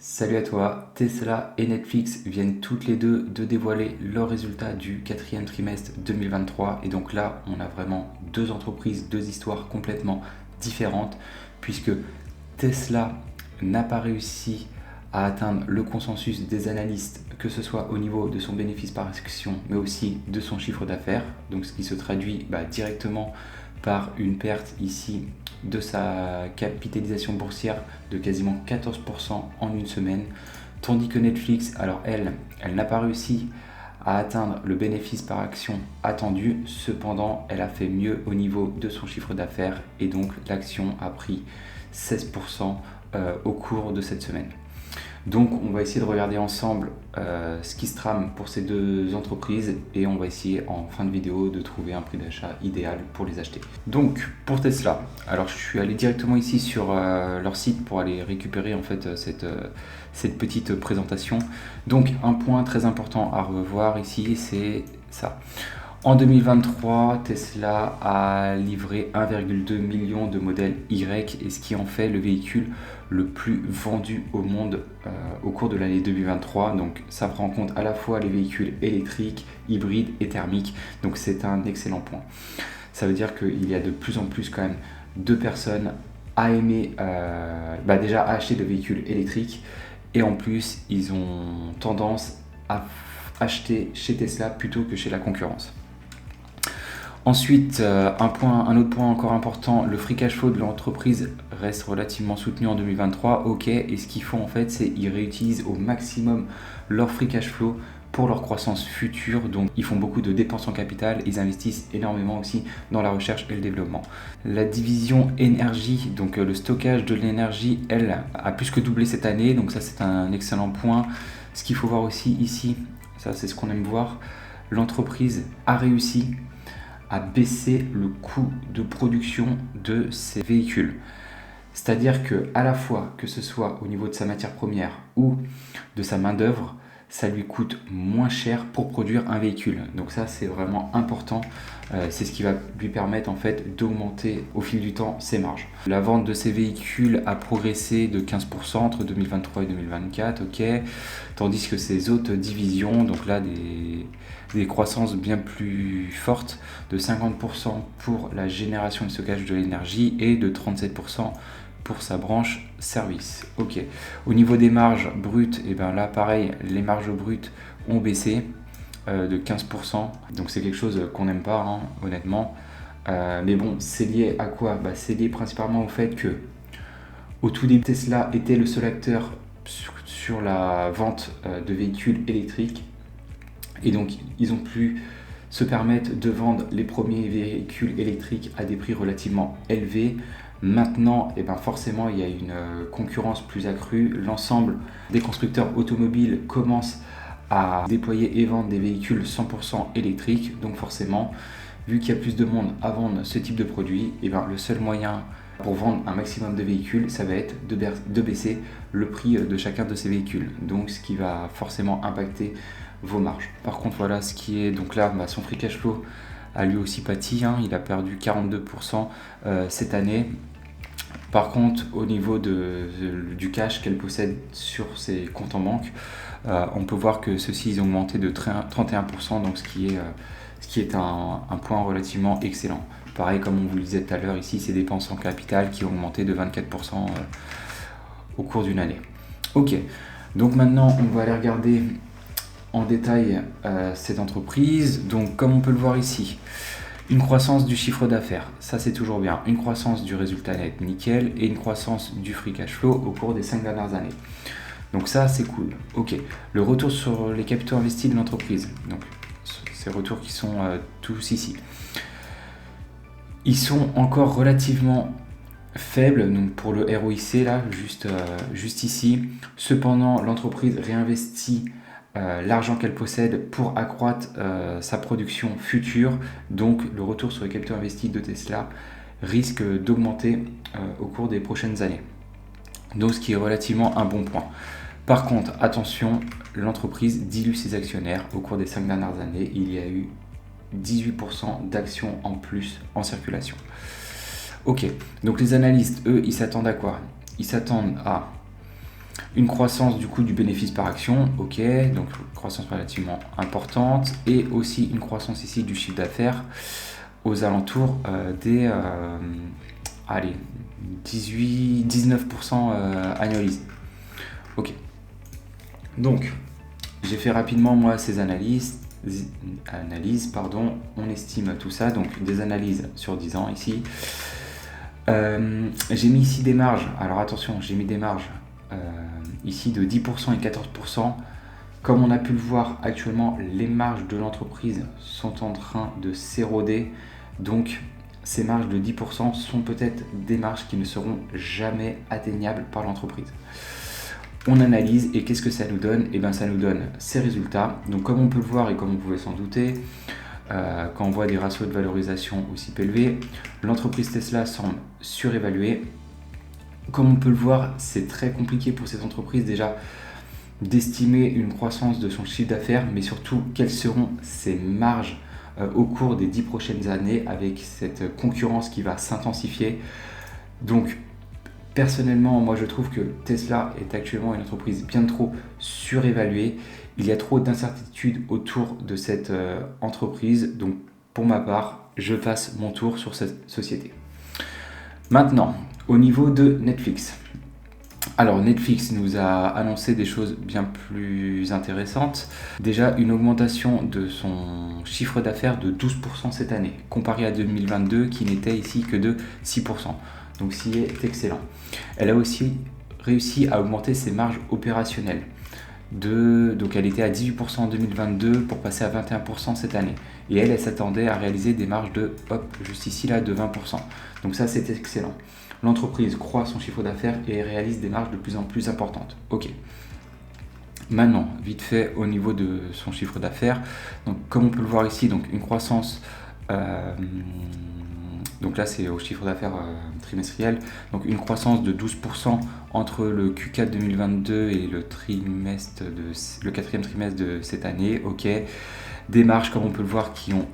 Salut à toi, Tesla et Netflix viennent toutes les deux de dévoiler leurs résultats du quatrième trimestre 2023 et donc là on a vraiment deux entreprises, deux histoires complètement différentes puisque Tesla n'a pas réussi à atteindre le consensus des analystes, que ce soit au niveau de son bénéfice par action mais aussi de son chiffre d'affaires, donc ce qui se traduit directement par une perte ici de sa capitalisation boursière de quasiment 14% en une semaine, tandis que Netflix, alors elle n'a pas réussi à atteindre le bénéfice par action attendu, cependant elle a fait mieux au niveau de son chiffre d'affaires et donc l'action a pris 16% au cours de cette semaine. Donc on va essayer de regarder ensemble ce qui se trame pour ces deux entreprises et on va essayer en fin de vidéo de trouver un prix d'achat idéal pour les acheter. Donc pour Tesla, alors je suis allé directement ici sur leur site pour aller récupérer en fait cette petite présentation. Donc un point très important à revoir ici, c'est ça. En 2023, Tesla a livré 1,2 million de modèles Y, et ce qui en fait le véhicule le plus vendu au monde au cours de l'année 2023. Donc ça prend en compte à la fois les véhicules électriques, hybrides et thermiques. Donc c'est un excellent point. Ça veut dire qu'il y a de plus en plus quand même de personnes à aimer déjà à acheter de véhicules électriques. Et en plus, ils ont tendance à acheter chez Tesla plutôt que chez la concurrence. Ensuite, un autre point encore important, le free cash flow de l'entreprise reste relativement soutenu en 2023. Ok, et ce qu'ils font en fait, c'est qu'ils réutilisent au maximum leur free cash flow pour leur croissance future. Donc ils font beaucoup de dépenses en capital, ils investissent énormément aussi dans la recherche et le développement. La division énergie, donc le stockage de l'énergie, elle a plus que doublé cette année, donc ça c'est un excellent point. Ce qu'il faut voir aussi ici, ça c'est ce qu'on aime voir, l'entreprise a réussi à baisser le coût de production de ces véhicules. C'est-à-dire que à la fois que ce soit au niveau de sa matière première ou de sa main-d'œuvre, ça lui coûte moins cher pour produire un véhicule. Donc ça c'est vraiment important. C'est ce qui va lui permettre en fait d'augmenter au fil du temps ses marges. La vente de ces véhicules a progressé de 15% entre 2023 et 2024, ok, tandis que ces autres divisions, donc là des croissances bien plus fortes, de 50% pour la génération et le stockage de l'énergie et de 37% pour sa branche service. Ok. Au niveau des marges brutes, et là pareil, les marges brutes ont baissé de 15%. Donc c'est quelque chose qu'on n'aime pas, honnêtement. Mais bon, c'est lié à quoi? C'est lié principalement au fait que au tout début, Tesla était le seul acteur sur la vente de véhicules électriques. Et donc ils ont pu se permettre de vendre les premiers véhicules électriques à des prix relativement élevés. Maintenant, forcément, il y a une concurrence plus accrue. L'ensemble des constructeurs automobiles commencent à déployer et vendre des véhicules 100% électriques. Donc forcément, vu qu'il y a plus de monde à vendre ce type de produit, le seul moyen pour vendre un maximum de véhicules, ça va être de baisser le prix de chacun de ces véhicules. Donc ce qui va forcément impacter vos marges. Par contre, voilà ce qui est donc là, son free cash flow a lui aussi pâti, il a perdu 42% cette année. Par contre, au niveau du cash qu'elle possède sur ses comptes en banque, on peut voir que ceux-ci ils ont augmenté de 31%, donc ce qui est un point relativement excellent. Pareil, comme on vous le disait tout à l'heure, ici, ces dépenses en capital qui ont augmenté de 24% au cours d'une année. Ok, donc maintenant, on va aller regarder en détail cette entreprise. Donc, comme on peut le voir ici, une croissance du chiffre d'affaires, ça c'est toujours bien. Une croissance du résultat net, nickel. Et une croissance du free cash flow au cours des 5 dernières années. Donc ça c'est cool. Ok, le retour sur les capitaux investis de l'entreprise. Donc ces retours qui sont tous ici. Ils sont encore relativement faibles, donc pour le ROIC là, juste ici. Cependant, l'entreprise réinvestit l'argent qu'elle possède pour accroître sa production future. Donc le retour sur les capitaux investis de Tesla risque d'augmenter au cours des prochaines années. Donc ce qui est relativement un bon point. Par contre, attention, l'entreprise dilue ses actionnaires. Au cours des 5 dernières années, il y a eu 18% d'actions en plus en circulation. Ok, donc les analystes, eux, ils s'attendent à quoi? Ils s'attendent à Une croissance du coup du bénéfice par action, ok, donc croissance relativement importante, et aussi une croissance ici du chiffre d'affaires aux alentours des allez, 18-19% annualisé. Ok, donc j'ai fait rapidement moi ces analyses, on estime tout ça, donc des analyses sur 10 ans ici. J'ai mis ici des marges, alors attention, j'ai mis des marges ici de 10% et 14%. Comme on a pu le voir actuellement, les marges de l'entreprise sont en train de s'éroder. Donc ces marges de 10% sont peut-être des marges qui ne seront jamais atteignables par l'entreprise. On analyse et qu'est-ce que ça nous donne? Et bien ça nous donne ces résultats. Donc comme on peut le voir et comme on pouvait s'en douter, quand on voit des ratios de valorisation aussi élevés, l'entreprise Tesla semble surévaluée. Comme on peut le voir, c'est très compliqué pour cette entreprise déjà d'estimer une croissance de son chiffre d'affaires, mais surtout quelles seront ses marges au cours des 10 prochaines années avec cette concurrence qui va s'intensifier. Donc personnellement, moi je trouve que Tesla est actuellement une entreprise bien trop surévaluée. Il y a trop d'incertitudes autour de cette entreprise. Donc pour ma part, je passe mon tour sur cette société. Maintenant, au niveau de Netflix. Alors Netflix nous a annoncé des choses bien plus intéressantes. Déjà une augmentation de son chiffre d'affaires de 12% cette année, comparé à 2022 qui n'était ici que de 6%. Donc c'est excellent. Elle a aussi réussi à augmenter ses marges opérationnelles. Donc elle était à 18% en 2022 pour passer à 21% cette année. Et elle s'attendait à réaliser des marges de, juste ici là, de 20%. Donc ça c'est excellent. L'entreprise croît son chiffre d'affaires et réalise des marges de plus en plus importantes. Ok. Maintenant, vite fait au niveau de son chiffre d'affaires. Donc comme on peut le voir ici, donc une croissance. Donc là c'est au chiffre d'affaires trimestriel. Donc une croissance de 12% entre le Q4 2022 et le quatrième trimestre de cette année. Ok. Des marges comme on peut le voir qui ont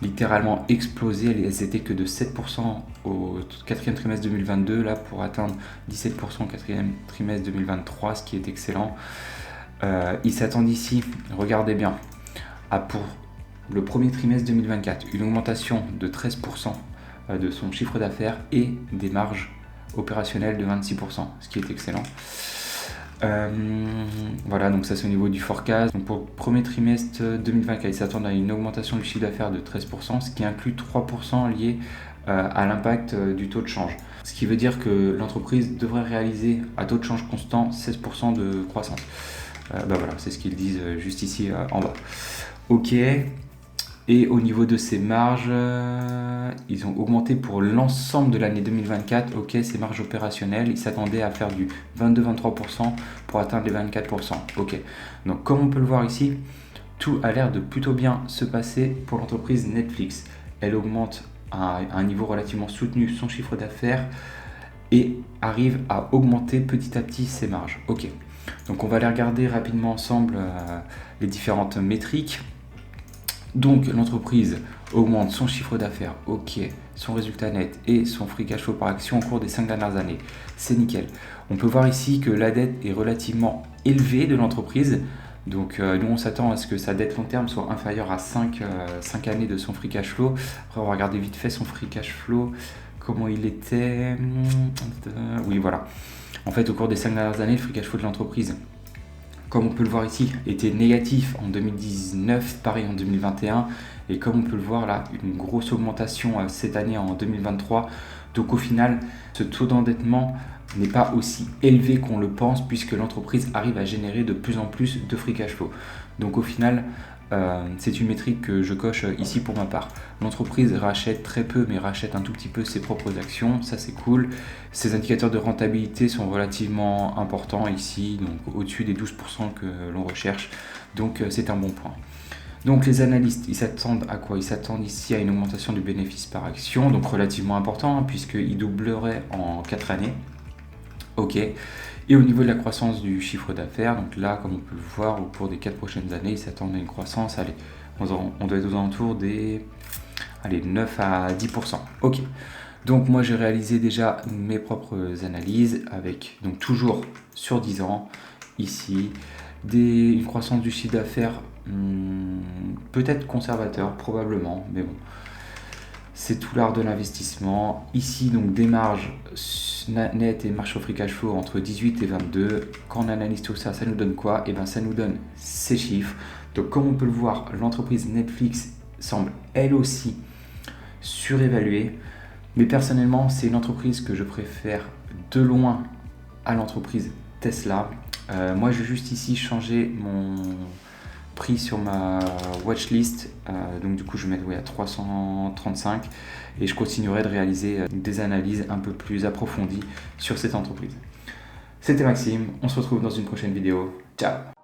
littéralement explosé, elles étaient que de 7% au quatrième trimestre 2022, là pour atteindre 17% au quatrième trimestre 2023, ce qui est excellent. Ils s'attendent ici, regardez bien, à pour le premier trimestre 2024, une augmentation de 13% de son chiffre d'affaires et des marges opérationnelles de 26%, ce qui est excellent. Voilà, donc ça c'est au niveau du forecast. Donc pour le premier trimestre 2024, ils s'attendent à une augmentation du chiffre d'affaires de 13%, ce qui inclut 3% lié à l'impact du taux de change. Ce qui veut dire que l'entreprise devrait réaliser à taux de change constant 16% de croissance. Voilà, c'est ce qu'ils disent juste ici en bas. Ok. Et au niveau de ces marges, ils ont augmenté pour l'ensemble de l'année 2024. Ok, ces marges opérationnelles, ils s'attendaient à faire du 22-23% pour atteindre les 24%. Ok, donc comme on peut le voir ici, tout a l'air de plutôt bien se passer pour l'entreprise Netflix. Elle augmente à un niveau relativement soutenu son chiffre d'affaires et arrive à augmenter petit à petit ses marges. Ok, donc on va aller regarder rapidement ensemble les différentes métriques. Donc l'entreprise augmente son chiffre d'affaires, ok, son résultat net et son free cash flow par action au cours des 5 dernières années. C'est nickel. On peut voir ici que la dette est relativement élevée de l'entreprise. Donc nous on s'attend à ce que sa dette long terme soit inférieure à 5 années de son free cash flow. Après on va regarder vite fait son free cash flow, comment il était. Oui voilà. En fait au cours des 5 dernières années, le free cash flow de l'entreprise, comme on peut le voir ici, était négatif en 2019, pareil en 2021. Et comme on peut le voir là, une grosse augmentation cette année en 2023. Donc au final, ce taux d'endettement n'est pas aussi élevé qu'on le pense puisque l'entreprise arrive à générer de plus en plus de free cash flow. Donc au final, c'est une métrique que je coche ici pour ma part. L'entreprise rachète très peu mais rachète un tout petit peu ses propres actions, ça c'est cool. Ces indicateurs de rentabilité sont relativement importants ici, donc au-dessus des 12% que l'on recherche, donc c'est un bon point. Donc les analystes, ils s'attendent à quoi? Ils s'attendent ici à une augmentation du bénéfice par action, donc relativement important puisqu'il doublerait en 4 années. Ok. Et au niveau de la croissance du chiffre d'affaires, donc là, comme on peut le voir, au cours des 4 prochaines années, ils s'attendent à une croissance, on doit être aux alentours des 9 à 10%. Ok, Donc moi j'ai réalisé déjà mes propres analyses avec, donc toujours sur 10 ans, ici, une croissance du chiffre d'affaires peut-être conservateur, probablement, mais bon, c'est tout l'art de l'investissement. Ici donc des marges nettes et marge au free cash flow entre 18 et 22. Quand on analyse tout ça, ça nous donne quoi? Et bien ça nous donne ces chiffres. Donc comme on peut le voir, l'entreprise Netflix semble elle aussi surévaluée. Mais personnellement, c'est une entreprise que je préfère de loin à l'entreprise Tesla. Moi, je vais juste ici changer mon prix sur ma watchlist. Donc du coup, je vais mettre à 335 et je continuerai de réaliser des analyses un peu plus approfondies sur cette entreprise. C'était Maxime, on se retrouve dans une prochaine vidéo. Ciao!